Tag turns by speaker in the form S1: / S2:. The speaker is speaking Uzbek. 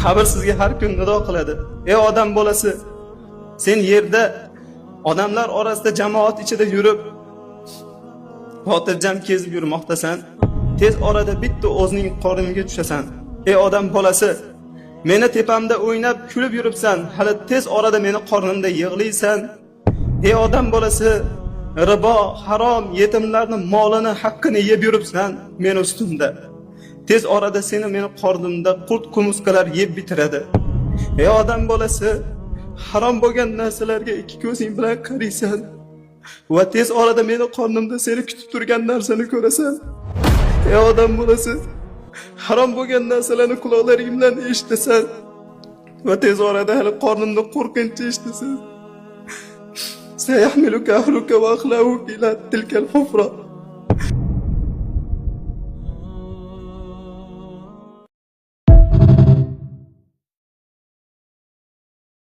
S1: Qabr sizga har kun nido qiladi. Ey odam bolasi, sen yerda odamlar orasida jamoat ichida yurib, xotirjam kezib yurmoqdasan. Tez orada bitta o'zning qorniga tushasan. Ey odam bolasi, meni tepamda o'ynab kulib yuribsan, hali tez orada meni qornimda yig'laysan. Ey odam bolasi, ribo, harom, yetimlarning molini, haqqini yeb yuribsan men ustimda. Tez orada seni meni qornimda qurt kumuskalar yeb bitiradi. Ey odam bolasi, harom bo'lgan narsalarga ikki ko'zing bilan qaraysan va tez orada meni qornimda seni kutib turgan narsani ko'rasan. Ey odam bolasi, harom bo'lgan narsalarni quloqlaring bilan eshitasan va tez orada hali qorningda qo'rqinch eshitasan. Sayahmiluka ahluka va akhlauka ila tilkal hufra.